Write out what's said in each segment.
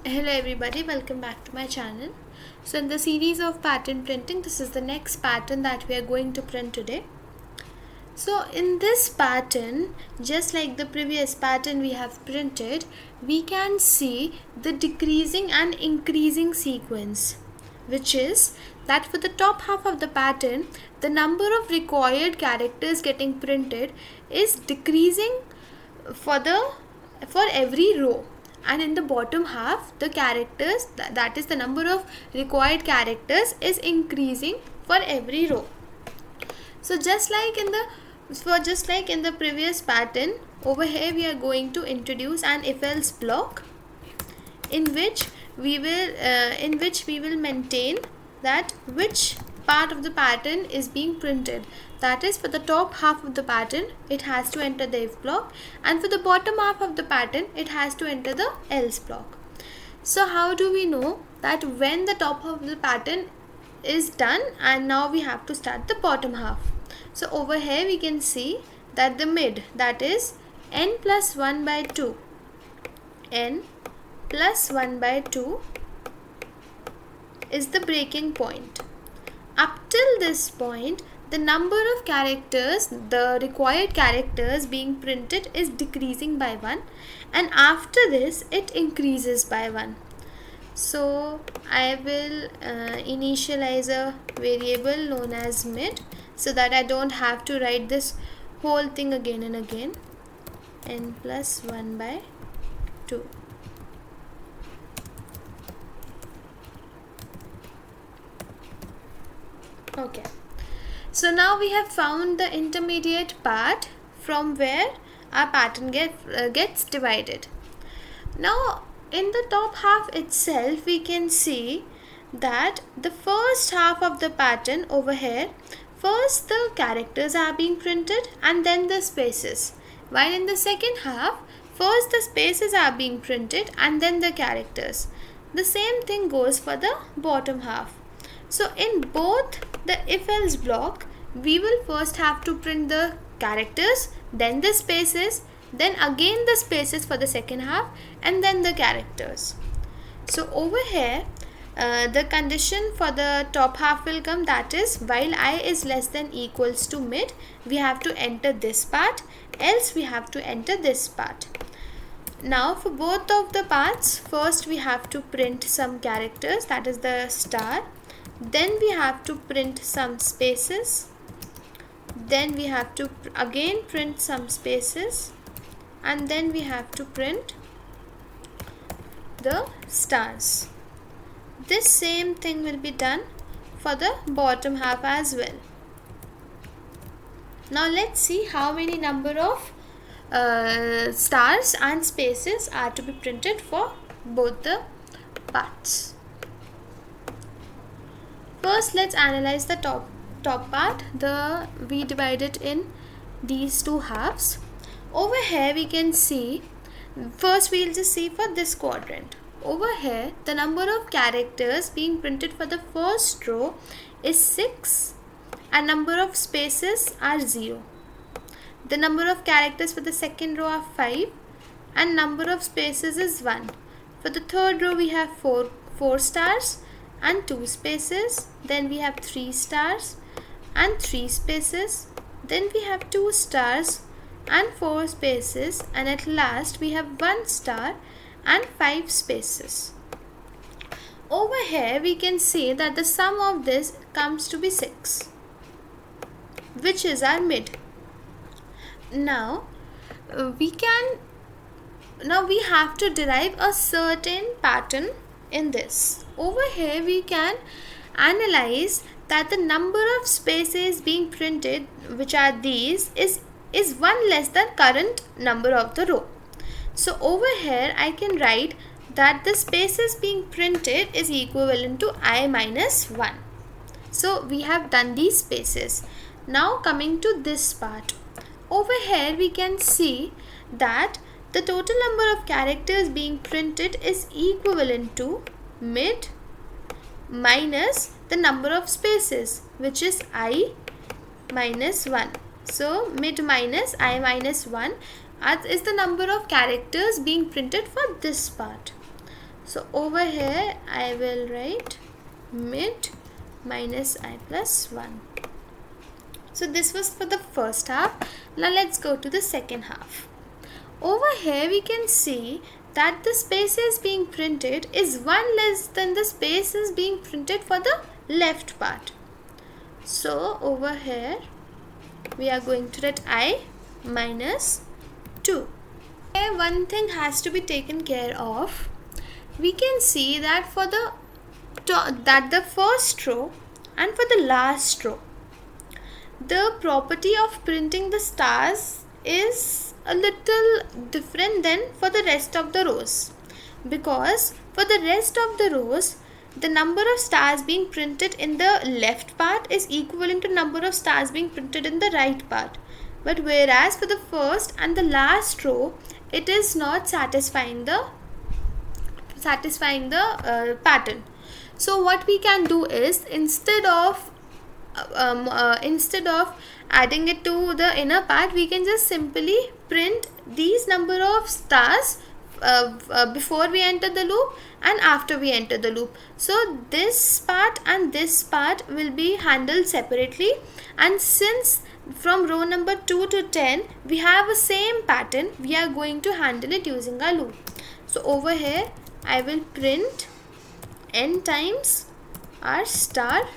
Hello everybody, welcome back to my channel. So in the series of pattern printing, this is the next pattern that we are going to print today. So in this pattern, just like the previous pattern we have printed, we can see the decreasing and increasing sequence, which is that for the top half of the pattern, the number of required characters getting printed is decreasing for every row, and in the bottom half the characters, that is the number of required characters, is increasing for every row. So just like in the previous pattern, over here we are going to introduce an if else block in which we will maintain that which part of the pattern is being printed. That is, for the top half of the pattern it has to enter the if block, and for the bottom half of the pattern it has to enter the else block. So how do we know that when the top half of the pattern is done and now we have to start the bottom half? So over here we can see that the mid, that is n plus 1 by 2, n plus 1 by 2 is the breaking point. Up till this point, the number of characters, the required characters being printed, is decreasing by 1, and after this it increases by 1. So I will initialize a variable known as mid so that I don't have to write this whole thing again and again. N plus 1 by 2. Okay, so now we have found the intermediate part from where our pattern gets divided. Now in the top half itself we can see that the first half of the pattern over here, first the characters are being printed and then the spaces, while in the second half first the spaces are being printed and then the characters. The same thing goes for the bottom half. So in both the if else block, we will first have to print the characters, then the spaces, then again the spaces for the second half, and then the characters. So over here the condition for the top half will come, that is, while I is less than equals to mid, we have to enter this part, else we have to enter this part. Now for both of the parts, first we have to print some characters, that is the star, then we have to print some spaces, then we have to again print some spaces, and then we have to print the stars. This same thing will be done for the bottom half as well. Now let's see how many number of stars and spaces are to be printed for both the parts. First let's analyze the top part. We divide it in these two halves. Over here we can see, first we'll just see for this quadrant. Over here the number of characters being printed for the first row is 6 and number of spaces are 0. The number of characters for the second row are 5 and number of spaces is 1. For the third row we have 4 stars and 2 spaces, then we have 3 stars and 3 spaces, then we have 2 stars and 4 spaces, and at last we have 1 star and 5 spaces. Over here we can see that the sum of this comes to be 6, which is our mid. Now we have to derive a certain pattern in this. Over here we can analyze that the number of spaces being printed, which are these, is 1 less than current number of the row. So over here I can write that the spaces being printed is equivalent to I minus 1. So we have done these spaces. Now coming to this part, over here we can see that the total number of characters being printed is equivalent to mid minus the number of spaces, which is I minus 1. So mid minus I minus 1 is the number of characters being printed for this part. So over here I will write mid minus I plus 1. So this was for the first half. Now let's go to the second half. Over here we can see that the spaces being printed is 1 less than the spaces being printed for the left part. So over here we are going to write I minus 2. Here one thing has to be taken care of. We can see that for the first row and for the last row, the property of printing the stars is a little different than for the rest of the rows, because for the rest of the rows the number of stars being printed in the left part is equivalent to number of stars being printed in the right part, but whereas for the first and the last row it is not satisfying the pattern. So what we can do is, instead of adding it to the inner part, we can just simply print these number of stars before we enter the loop and after we enter the loop. So this part and this part will be handled separately, and since from row number 2 to 10 we have a same pattern, we are going to handle it using a loop. So over here I will print n times r star,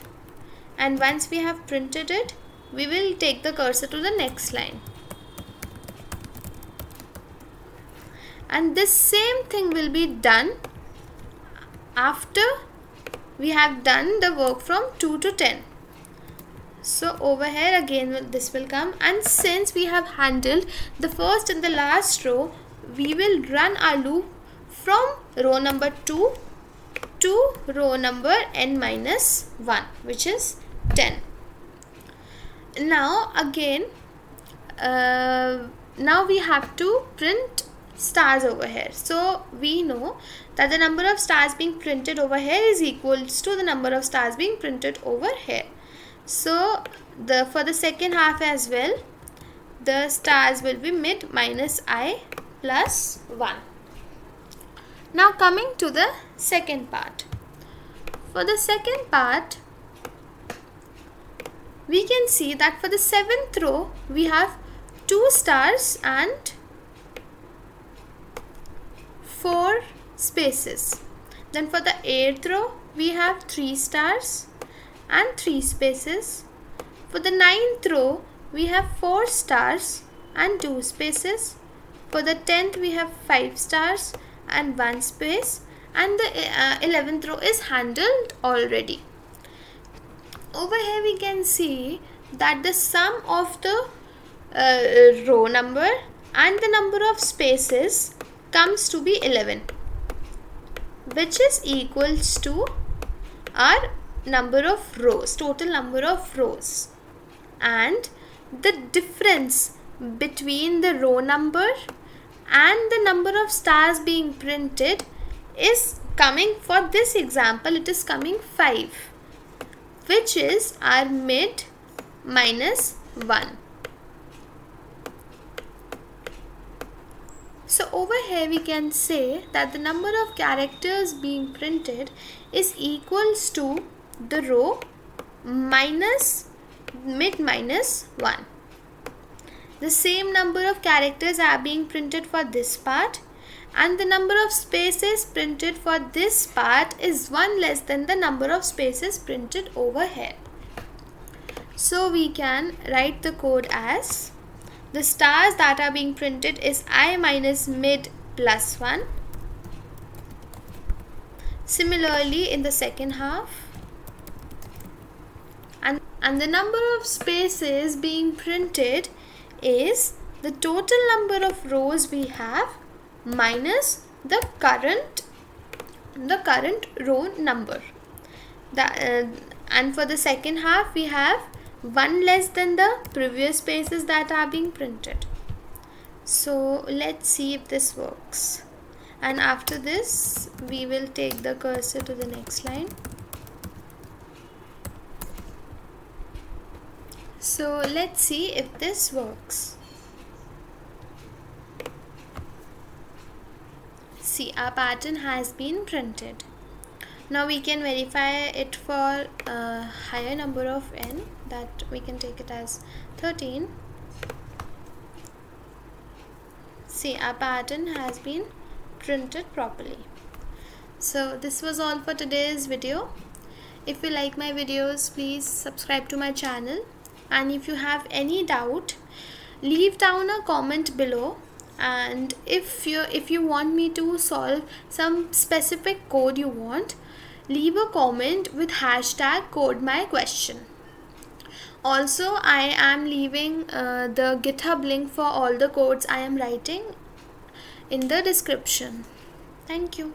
and once we have printed it, we will take the cursor to the next line, and this same thing will be done after we have done the work from 2 to 10. So over here again this will come, and since we have handled the first and the last row, we will run our loop from row number 2 to row number n minus 1, which is 10. Now again now we have to print stars over here. So we know that the number of stars being printed over here is equals to the number of stars being printed over here. So for the second half as well, the stars will be mid minus I plus 1. Now coming to the second part. For the second part, we can see that for the 7th row we have 2 stars and 4 spaces. Then for the 8th row we have 3 stars and 3 spaces. For the 9th row we have 4 stars and 2 spaces. For the 10th we have 5 stars and 1 space, and the 11th row is handled already. Over here we can see that the sum of the row number and the number of spaces comes to be 11, which is equals to our number of rows, total number of rows, and the difference between the row number and the number of stars being printed is coming, for this example it is coming 5, which is our mid minus 1. So over here we can say that the number of characters being printed is equals to the row minus mid minus 1. The same number of characters are being printed for this part, and the number of spaces printed for this part is 1 less than the number of spaces printed over here. So we can write the code as, the stars that are being printed is I minus mid plus 1. Similarly in the second half, and the number of spaces being printed is the total number of rows we have minus the current row number. And for the second half we have 1 less than the previous spaces that are being printed. So let's see if this works, and after this we will take the cursor to the next line. So let's see if this works. See, our pattern has been printed. Now we can verify it for a higher number of n, that we can take it as 13. See, our pattern has been printed properly. So this was all for today's video. If you like my videos, please subscribe to my channel, and if you have any doubt, leave down a comment below. And if you want me to solve some specific code you want, leave a comment with hashtag #CodeMyQuestion. Also, I am leaving the GitHub link for all the codes I am writing in the description. Thank you.